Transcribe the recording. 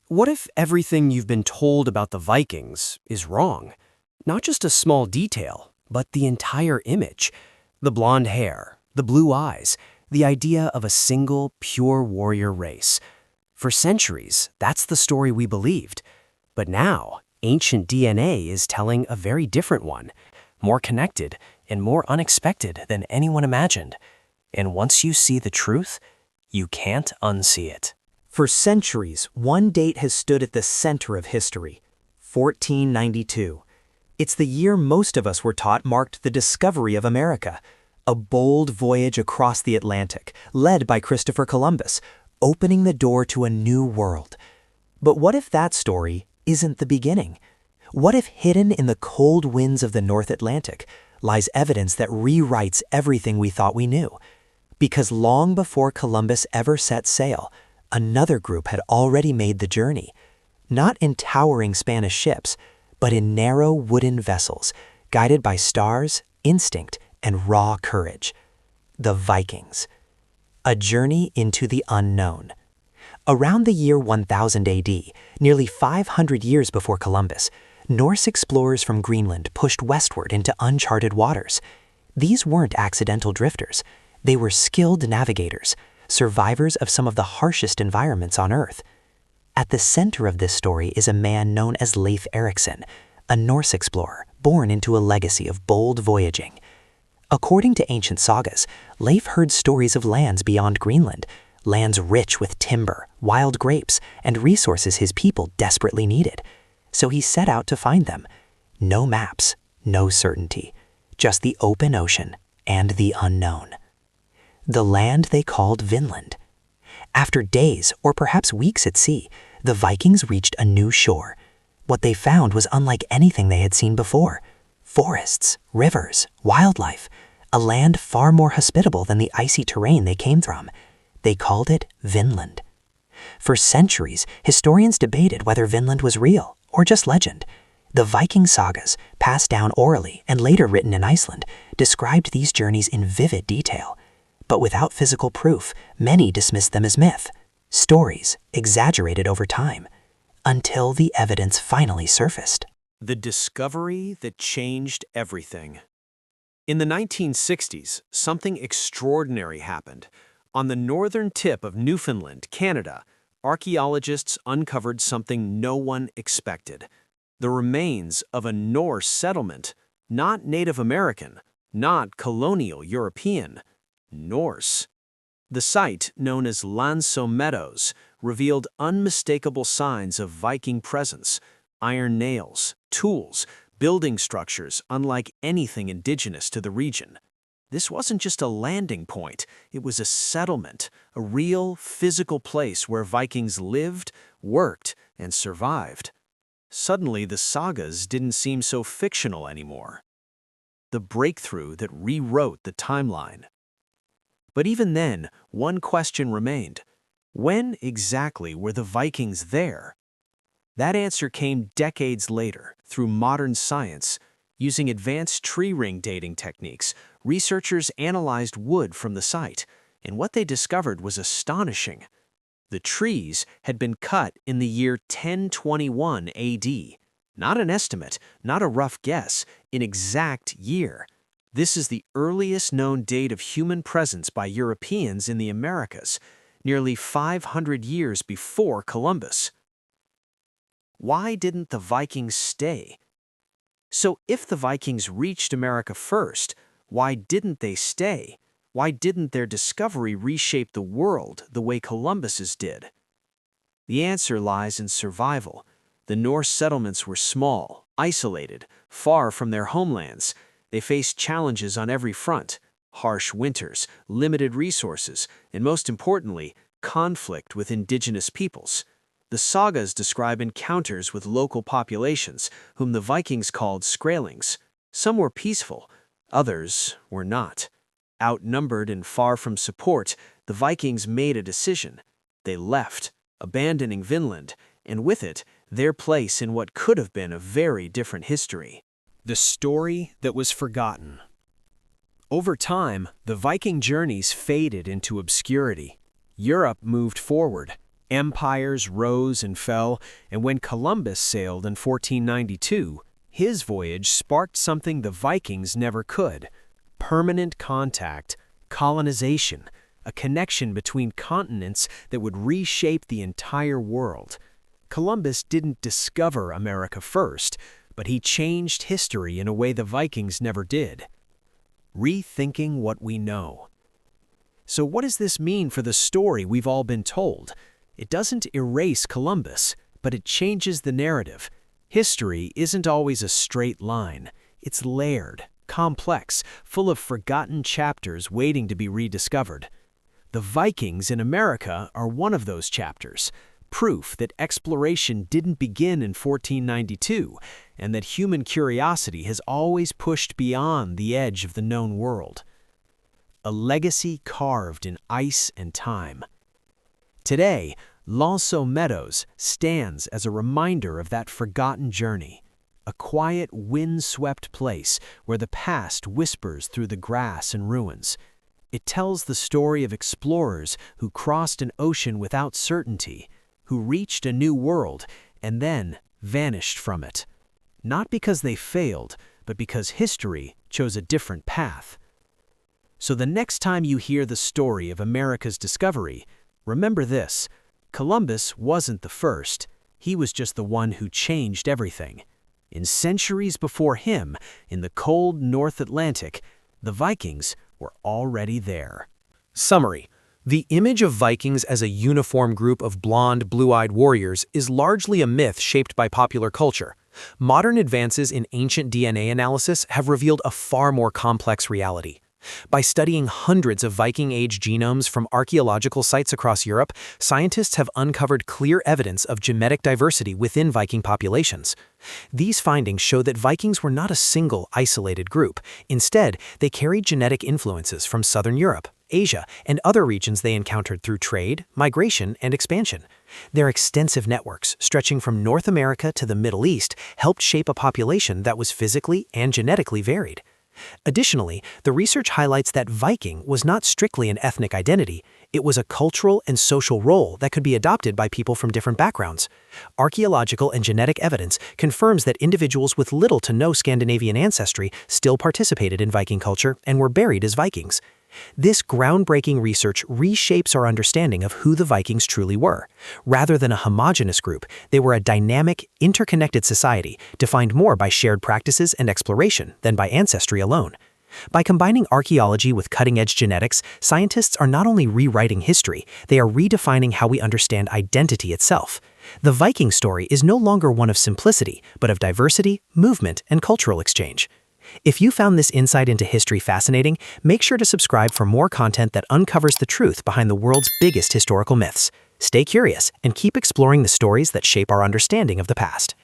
What if everything you've been told about the Vikings is wrong? Not just a small detail, but the entire image. The blonde hair, the blue eyes, the idea of a single, pure warrior race. For centuries, that's the story we believed. But now, ancient DNA is telling a very different one, more connected and more unexpected than anyone imagined. And once you see the truth, you can't unsee it. For centuries, one date has stood at the center of history: 1492. It's the year most of us were taught marked the discovery of America, a bold voyage across the Atlantic, led by Christopher Columbus, opening the door to a new world. But what if that story isn't the beginning? What if hidden in the cold winds of the North Atlantic lies evidence that rewrites everything we thought we knew? Because long before Columbus ever set sail, another group had already made the journey, not in towering Spanish ships, but in narrow wooden vessels, guided by stars, instinct, and raw courage. The Vikings. A journey into the unknown. Around the year 1000 AD, nearly 500 years before Columbus, Norse explorers from Greenland pushed westward into uncharted waters. These weren't accidental drifters. They were skilled navigators, survivors of some of the harshest environments on Earth. At the center of this story is a man known as Leif Erikson, a Norse explorer born into a legacy of bold voyaging. According to ancient sagas, Leif heard stories of lands beyond Greenland, lands rich with timber, wild grapes, and resources his people desperately needed. So he set out to find them. No maps, no certainty, just the open ocean and the unknown. The land they called Vinland. After days or perhaps weeks at sea, the Vikings reached a new shore. What they found was unlike anything they had seen before. Forests, rivers, wildlife, a land far more hospitable than the icy terrain they came from. They called it Vinland. For centuries, historians debated whether Vinland was real or just legend. The Viking sagas, passed down orally and later written in Iceland, described these journeys in vivid detail. But without physical proof, many dismissed them as myth, stories exaggerated over time, until the evidence finally surfaced. The discovery that changed everything. In the 1960s, something extraordinary happened. On the northern tip of Newfoundland, Canada, archaeologists uncovered something no one expected: the remains of a Norse settlement, not Native American, not colonial European, Norse. The site, known as Meadows, revealed unmistakable signs of Viking presence: iron nails, tools, building structures unlike anything indigenous to the region. This wasn't just a landing point, it was a settlement, a real, physical place where Vikings lived, worked, and survived. Suddenly, the sagas didn't seem so fictional anymore. The breakthrough that rewrote the timeline. But even then, one question remained: when exactly were the Vikings there? That answer came decades later, through modern science. Using advanced tree ring dating techniques, researchers analyzed wood from the site, and what they discovered was astonishing. The trees had been cut in the year 1021 AD. Not an estimate, not a rough guess, an exact year. This is the earliest known date of human presence by Europeans in the Americas, nearly 500 years before Columbus. Why didn't the Vikings stay? So if the Vikings reached America first, why didn't they stay? Why didn't their discovery reshape the world the way Columbus's did? The answer lies in survival. The Norse settlements were small, isolated, far from their homelands. They faced challenges on every front: harsh winters, limited resources, and most importantly, conflict with indigenous peoples. The sagas describe encounters with local populations, whom the Vikings called Skrælings. Some were peaceful, others were not. Outnumbered and far from support, the Vikings made a decision. They left, abandoning Vinland, and with it, their place in what could have been a very different history. The story that was forgotten. Over time, the Viking journeys faded into obscurity. Europe moved forward. Empires rose and fell, and when Columbus sailed in 1492, his voyage sparked something the Vikings never could: permanent contact, colonization, a connection between continents that would reshape the entire world. Columbus didn't discover America first, but he changed history in a way the Vikings never did. Rethinking what we know. So what does this mean for the story we've all been told? It doesn't erase Columbus, but it changes the narrative. History isn't always a straight line. It's layered, complex, full of forgotten chapters waiting to be rediscovered. The Vikings in America are one of those chapters, proof that exploration didn't begin in 1492, and that human curiosity has always pushed beyond the edge of the known world. A legacy carved in ice and time. Today, Meadows stands as a reminder of that forgotten journey, a quiet, wind-swept place where the past whispers through the grass and ruins. It tells the story of explorers who crossed an ocean without certainty, who reached a new world and then vanished from it. Not because they failed, but because history chose a different path. So the next time you hear the story of America's discovery, remember this: Columbus wasn't the first. He was just the one who changed everything. In centuries before him, in the cold North Atlantic, the Vikings were already there. Summary: the image of Vikings as a uniform group of blonde, blue-eyed warriors is largely a myth shaped by popular culture. Modern advances in ancient DNA analysis have revealed a far more complex reality. By studying hundreds of Viking-age genomes from archaeological sites across Europe, scientists have uncovered clear evidence of genetic diversity within Viking populations. These findings show that Vikings were not a single, isolated group. Instead, they carried genetic influences from southern Europe, Asia, and other regions they encountered through trade, migration, and expansion. Their extensive networks, stretching from North America to the Middle East, helped shape a population that was physically and genetically varied. Additionally, the research highlights that Viking was not strictly an ethnic identity. It was a cultural and social role that could be adopted by people from different backgrounds. Archaeological and genetic evidence confirms that individuals with little to no Scandinavian ancestry still participated in Viking culture and were buried as Vikings. This groundbreaking research reshapes our understanding of who the Vikings truly were. Rather than a homogeneous group, they were a dynamic, interconnected society, defined more by shared practices and exploration than by ancestry alone. By combining archaeology with cutting-edge genetics, scientists are not only rewriting history, they are redefining how we understand identity itself. The Viking story is no longer one of simplicity, but of diversity, movement, and cultural exchange. If you found this insight into history fascinating, make sure to subscribe for more content that uncovers the truth behind the world's biggest historical myths. Stay curious and keep exploring the stories that shape our understanding of the past.